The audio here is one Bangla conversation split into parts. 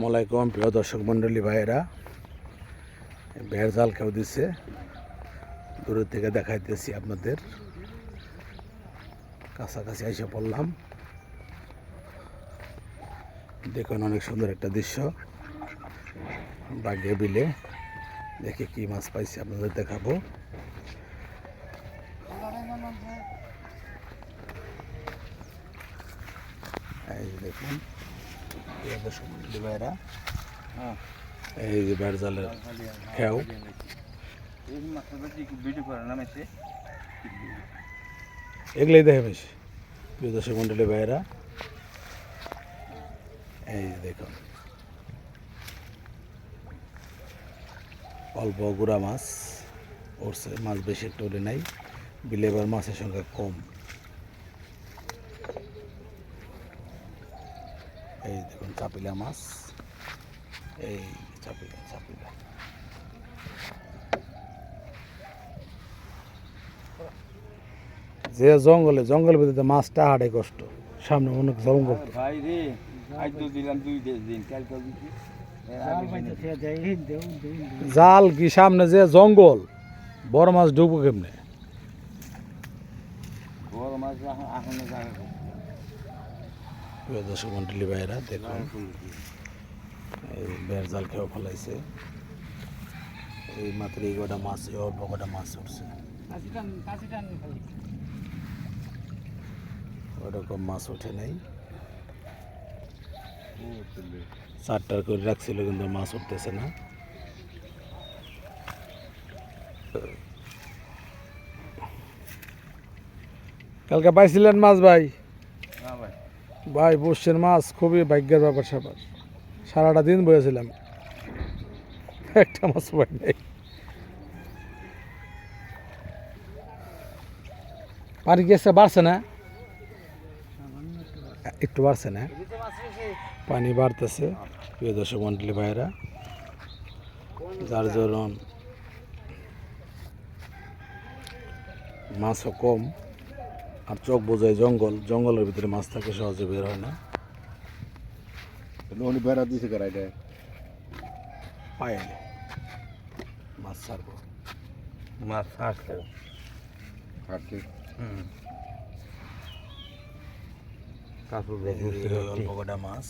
আসসালামাইকুম প্রিয় দর্শক মন্ডলী ভাইয়েরা, বেড় জাল খেয়ে দিচ্ছে, দূরের থেকে দেখাইতেছি আপনাদের। কাছাকাছি এসে পড়লাম, দেখুন অনেক সুন্দর একটা দৃশ্য। বাগে বিলে দেখে কি মাছ পাইছি আপনাদের দেখাবো। এই দেখুন প্রিয় দর্শক মন্ডলী ভাইয়েরা, এই যে বেড় জালের খেয়াও এগুলোই দেখে বেশি। প্রিয় দর্শক মন্ডলী ভাইয়েরা, এই যে দেখুন অল্প গুড়া মাছ উঠছে, মাছ বেশি একটু উঠে নাই। বিলে এবার মাছের সংখ্যা কম। এই দেখুন চাপিলা মাছ, এই চাপিলা চাপিলা। যে জঙ্গলের ভিতরে মাছটা হাঁটে কষ্ট, সামনে অনেক জঙ্গল। জাল কি সামনে যে জঙ্গল, বড় মাছ ঢুকবো কেমনে? দর্শক মন্ডলী ভাইয়েরা দেখুন, এই বেড় জাল খেয়েও ফেলাইছে। এই মাত্র এই কটা মাছ, অল্প কটা মাছ উঠছে, ওরকম মাছ ওঠে নাই। 4টার করে রাখছিল কিন্তু মাছ উঠতেছে না। কালকে পাইছিলেন মাছ ভাই? ভাই বসছেন মাছ, খুবই ভাগ্যের ব্যাপার স্যাপার। সারাটা দিন বয়েছিলাম, একটা মাছ পাই নাই। পানি গেছে, বাড়ছে না? একটু বাড়ছে না, পানি বাড়তেছে। প্রিয় দর্শক মন্ডলী ভাইয়েরা, যার জন্য মাছও কম, আর চোখ বোঝায় জঙ্গলের ভিতরে মাছ থাকে, সহজে বের হয় না। বেড়া দিছে এটা পাইলে মাছ ছাড়বো, মাছ ছাড়ছে অল্প কটা মাছ।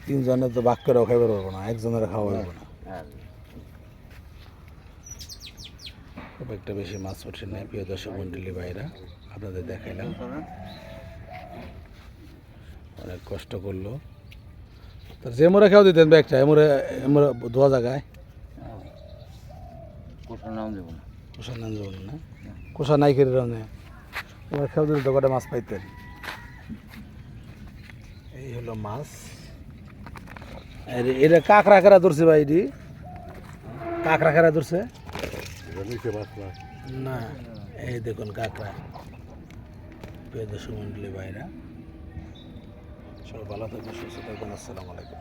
3 জনের তো বাক করেও খাইতে পারবো না, একজনের খাওয়া যাবো না। খুব একটা বেশি মাছ ওঠে নাই। প্রিয় দর্শক মন্ডলী ভাইরা, আপনাদের দেখাইলাম। অনেক কষ্ট করলো, তার যে মোড়ে খেয়াও দিতেন একটা এমরে ধোয়া জায়গায় কোষা নাম যাবো না, কোষা নাই করে রানে এবার খেয়াও দিতে তো কটা মাছ পাইতেন। এই হলো মাছ। এটা কাঁকড়া খেরা ধরছে ভাই, এটি কাঁকড়া খেরা ধরছে না। এই দেখুন কাঁকড়া। প্রিয় দর্শক মন্ডলী ভাইরা, সবাই ভালো থাকবেন, সুস্থ থাকবেন। আসসালামু আলাইকুম।